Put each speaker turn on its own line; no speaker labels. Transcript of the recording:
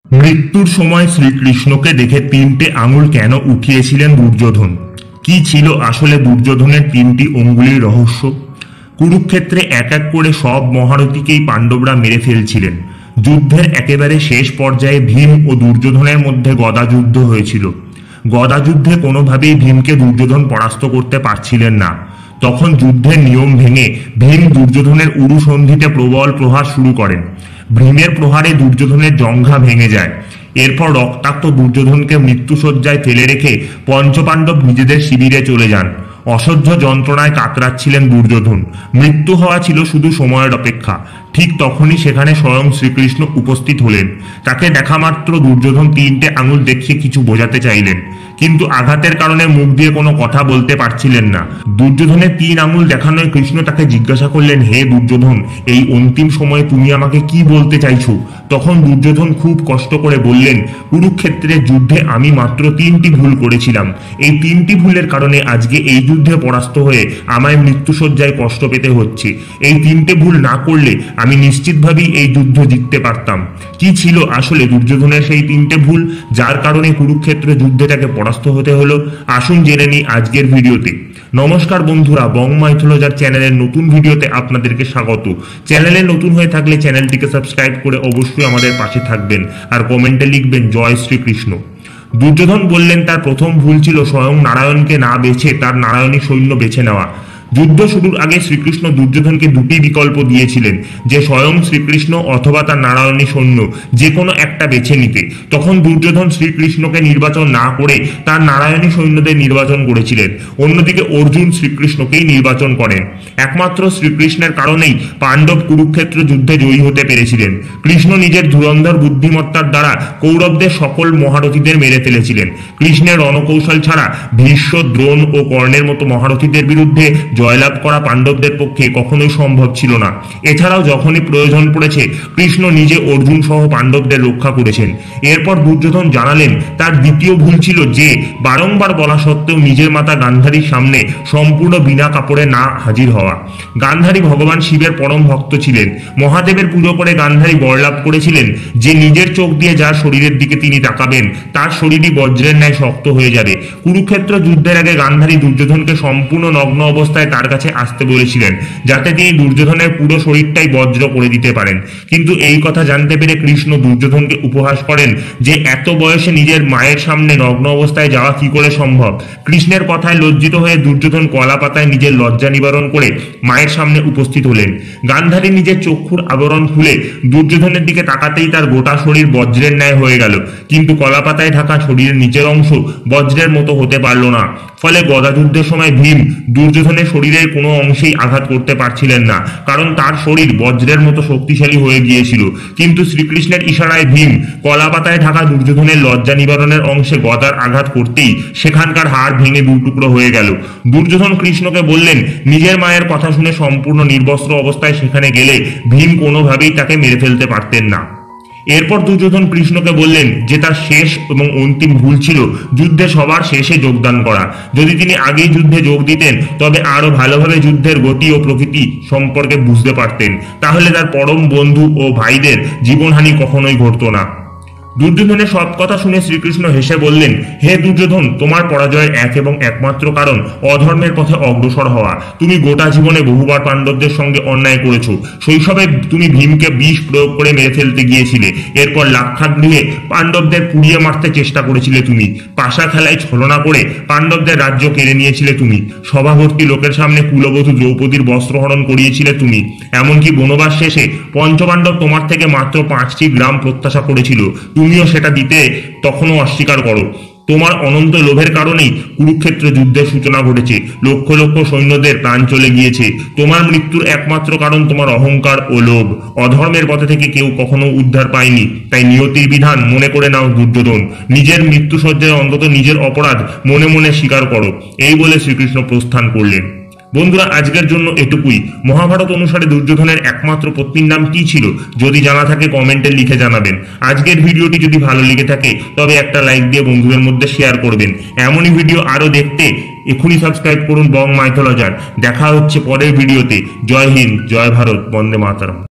মৃত্যুর সময় শ্রীকৃষ্ণকে দেখে তিনটে আঙুল কেন উঠিয়েছিলেন দুর্যোধন? কি ছিল আসলে দুর্যোধনের তিনটি অঙ্গুলির রহস্য? কুরুক্ষেত্রে এক এক করে সব মহারথীকেই পাণ্ডবরা মেরে ফেলছিলেন। যুদ্ধের একেবারে শেষ পর্যায়ে ভীম ও দুর্যোধনের মধ্যে গদা যুদ্ধ হয়েছিল। গদা যুদ্ধে কোনোভাবেই ভীমকে দুর্যোধন পরাস্ত করতে পারছিলেন না। তখন যুদ্ধের নিয়ম ভেঙে ভীম দুর্যোধনের উরু সন্ধিতে প্রবল প্রহার শুরু করেন। ভীমের প্রহারে দুর্যোধনের জঙ্ঘা ভেঙে যায়। এরপর রক্তাক্ত দুর্যোধনকে মৃত্যুশয্যায় ফেলে রেখে পঞ্চপাণ্ডব নিজেদের শিবিরে চলে যান। অসহ্য যন্ত্রণায় কাতরাচ্ছিলেন দুর্যোধন। মৃত্যু হওয়া ছিল শুধু সময়ের অপেক্ষা। ঠিক তখনই সেখানে স্বয়ং শ্রীকৃষ্ণ উপস্থিত হলেন। তাকে দেখা মাত্র দুর্যোধন তিনটে আঙুল দেখিয়ে কিছু বোঝাতে চাইলেন, কিন্তু আঘাতের কারণে মুখ দিয়ে কোনো কথা বলতে পারছিলেন না। দুর্যোধনের তিন আঙুল দেখানোয় কৃষ্ণ তাকে জিজ্ঞাসা করলেন, হে দুর্যোধন, এই অন্তিম সময়ে তুমি আমাকে কি বলতে চাইছো? তখন দুর্যোধন খুব কষ্ট করে বললেন, কুরুক্ষেত্রের যুদ্ধে আমি মাত্র তিনটি ভুল করেছিলাম। এই তিনটি ভুলের কারণে আজকে এই যুদ্ধে পরাস্ত হয়ে আমায় মৃত্যুশয্যায় কষ্ট পেতে হচ্ছে। এই তিনটে ভুল না করলে আমি নিশ্চিতভাবেই এই যুদ্ধ জিততে পারতাম। কি ছিল আসলে দুর্যোধনের সেই তিনটে ভুল, যার কারণে কুরুক্ষেত্র যুদ্ধে তাকে পরাস্ত হতে হলো? আসুন জেনে নিই আজকের ভিডিওতে। নমস্কার বন্ধুরা, বং মাইথোলজার চ্যানেলের নতুন ভিডিওতে আপনাদেরকে স্বাগত। চ্যানেলে নতুন হয়ে থাকলে চ্যানেলটিকে সাবস্ক্রাইব করে অবশ্যই আমাদের পাশে থাকবেন আর কমেন্টে লিখবেন জয় শ্রীকৃষ্ণ। দুর্যোধন বললেন তার প্রথম ভুল ছিল স্বয়ং নারায়ণকে না বেছে তার নারায়ণী সৈন্য বেছে নেওয়া। যুদ্ধ শুরুর আগে শ্রীকৃষ্ণ দুর্যোধনকে দুটি বিকল্প দিয়েছিলেন, যে স্বয়ং শ্রীকৃষ্ণ অথবা তার নারায়ণী সৈন্য যে কোনো একটা বেছে নিতে। তখন দুর্যোধন শ্রীকৃষ্ণকে নির্বাচন না করে তার নারায়ণী সৈন্যদের নির্বাচন করেছিলেন। অন্যদিকে অর্জুন শ্রীকৃষ্ণকেই নির্বাচন করেন। একমাত্র শ্রীকৃষ্ণের কারণেই পাণ্ডব কুরুক্ষেত্র যুদ্ধে জয়ী হতে পেরেছিলেন। কৃষ্ণ নিজের ধুরন্ধর বুদ্ধিমত্তার দ্বারা কৌরবদের সকল মহারথীদের মেরে ফেলেছিলেন। কৃষ্ণের রণকৌশল ছাড়া ভীষ্ম, দ্রোণ ও কর্ণের মতো মহারথীদের বিরুদ্ধে জয়লাভ করা পাণ্ডবদের পক্ষে কখনোই সম্ভব ছিল না। এছাড়াও যখনই প্রয়োজন পড়েছে কৃষ্ণ নিজে অর্জুন সহ পাণ্ডবদের রক্ষা করেছেন। এরপর দুর্যোধন জানালেন তার দ্বিতীয় ভুল ছিল যে বারংবার বলা সত্ত্বেও নিজের মাতা গান্ধারীর সামনে সম্পূর্ণ বিনা কাপড়ে না হাজির হওয়া। গান্ধারী ভগবান শিবের পরম ভক্ত ছিলেন। মহাদেবের পুজো করে গান্ধারী বরলাভ করেছিলেন যে নিজের চোখ দিয়ে যার শরীরের দিকে তিনি তাকাবেন তার শরীরই বজ্রের ন্যায় শক্ত হয়ে যাবে। কুরুক্ষেত্র যুদ্ধের আগে গান্ধারী দুর্যোধনকে সম্পূর্ণ নগ্ন অবস্থায় তার কাছে আসতে বলেছিলেন, যাতে তিনি দুর্যোধনের পুরো শরীরটাই বজ্র করে দিতে পারেন। কিন্তু এই কথা জানতে পেরে কৃষ্ণ দুর্যোধনকে উপহাস করেন যে এত বয়সে নিজের মায়ের সামনে নগ্ন অবস্থায় যাওয়া কি করে সম্ভব। কৃষ্ণের কথায় লজ্জিত হয়ে দুর্যোধন কলা পাতায় নিজের লজ্জা নিবারণ করে মায়ের সামনে উপস্থিত হলেন। গান্ধারী নিজের চক্ষুর আবরণ খুলে দুর্যোধনের দিকে তাকাতেই তার গোটা শরীর বজ্রের ন্যায় হয়ে গেল, কিন্তু কলা পাতায় ঢাকা শরীরের নিচের অংশ বজ্রের মতো হতে পারল না। ফলে গদা যুদ্ধের সময় ভীম দুর্যোধনের শরীরের কোনো অংশেই আঘাত করতে পারছিলেন না, কারণ তার শরীর বজ্রের মতো শক্তিশালী হয়ে গিয়েছিল। কিন্তু শ্রীকৃষ্ণের ইশারায় ভীম কলা পাতায় ঢাকা দুর্যোধনের লজ্জা নিবারণের অংশে গদার আঘাত করতেই সেখানকার হাড় ভেঙে দু টুকরো হয়ে গেল। দুর্যোধন কৃষ্ণকে বললেন নিজের মায়ের কথা শুনে সম্পূর্ণ নির্বস্ত্র অবস্থায় সেখানে গেলে ভীম কোনোভাবেই তাকে মেরে ফেলতে পারতেন না। এরপর দুর্যোধন কৃষ্ণকে বললেন যে তার শেষ এবং অন্তিম ভুল ছিল যুদ্ধে সবার শেষে যোগদান করা। যদি তিনি আগেই যুদ্ধে যোগ দিতেন তবে আরো ভালোভাবে যুদ্ধের গতি ও প্রকৃতি সম্পর্কে বুঝতে পারতেন। তাহলে তার পরম বন্ধু ও ভাইদের জীবনহানি কখনোই ঘটতো না। দুর্যোধনের সব কথা শুনে শ্রীকৃষ্ণ হেসে বললেন, হে দুর্যোধন, তোমার পরাজয়ের এক এবং একমাত্র কারণ অধর্মের পথে অগ্রসর হওয়া। তুমি গোটা জীবনে বহুবার পাণ্ডবদের সঙ্গে অন্যায় করেছো। শৈশবে তুমি ভীমকে বিষ প্রয়োগ করে মেরে ফেলতে গিয়েছিলে। এরপর লাক্ষাগৃহে পাণ্ডবদের পুড়িয়ে মারতে চেষ্টা করেছিলে তুমি। পাশা খেলায় ছলনা করে পাণ্ডবদের রাজ্য কেড়ে নিয়েছিলে তুমি। সভাভর্তি লোকের সামনে কুলবধূ দ্রৌপদীর বস্ত্রহরণ করিয়েছিলে তুমি। এমনকি বনবাস শেষে পঞ্চপাণ্ডব তোমার থেকে মাত্র 5টি গ্রাম প্রত্যাশা করেছিল, তুমিও সেটা দিতে তখনও অস্বীকার করো। তোমার অনন্ত লোভের কারণেই কুরুক্ষেত্র যুদ্ধের সূচনা ঘটেছে। লক্ষ লক্ষ সৈন্যদের প্রাণ চলে গিয়েছে। তোমার মৃত্যুর একমাত্র কারণ তোমার অহংকার ও লোভ। অধর্মের পথে থেকে কেউ কখনো উদ্ধার পায়নি, তাই নিয়তির বিধান মনে করে নাও দুর্যোধন। নিজের মৃত্যুসজ্জায় অন্তত নিজের অপরাধ মনে মনে স্বীকার করো। এই বলে শ্রীকৃষ্ণ প্রস্থান করলেন। বন্ধুরা, আজকের জন্য এটুকুই। মহাভারত অনুসারে দুর্যোধনের একমাত্র পত্নীর নাম কি ছিল? যদি জানা থাকে কমেন্টে লিখে জানাবেন। আজকের ভিডিওটি যদি ভালো লেগে থাকে তবে একটা লাইক দিয়ে বন্ধুদের মধ্যে শেয়ার করবেন। এমনই ভিডিও আরো দেখতে এখনই সাবস্ক্রাইব করুন বং মাইথোলজার। দেখা হচ্ছে পরের ভিডিওতে। জয় হিন্দ, জয় ভারত, বন্দে মাতরম।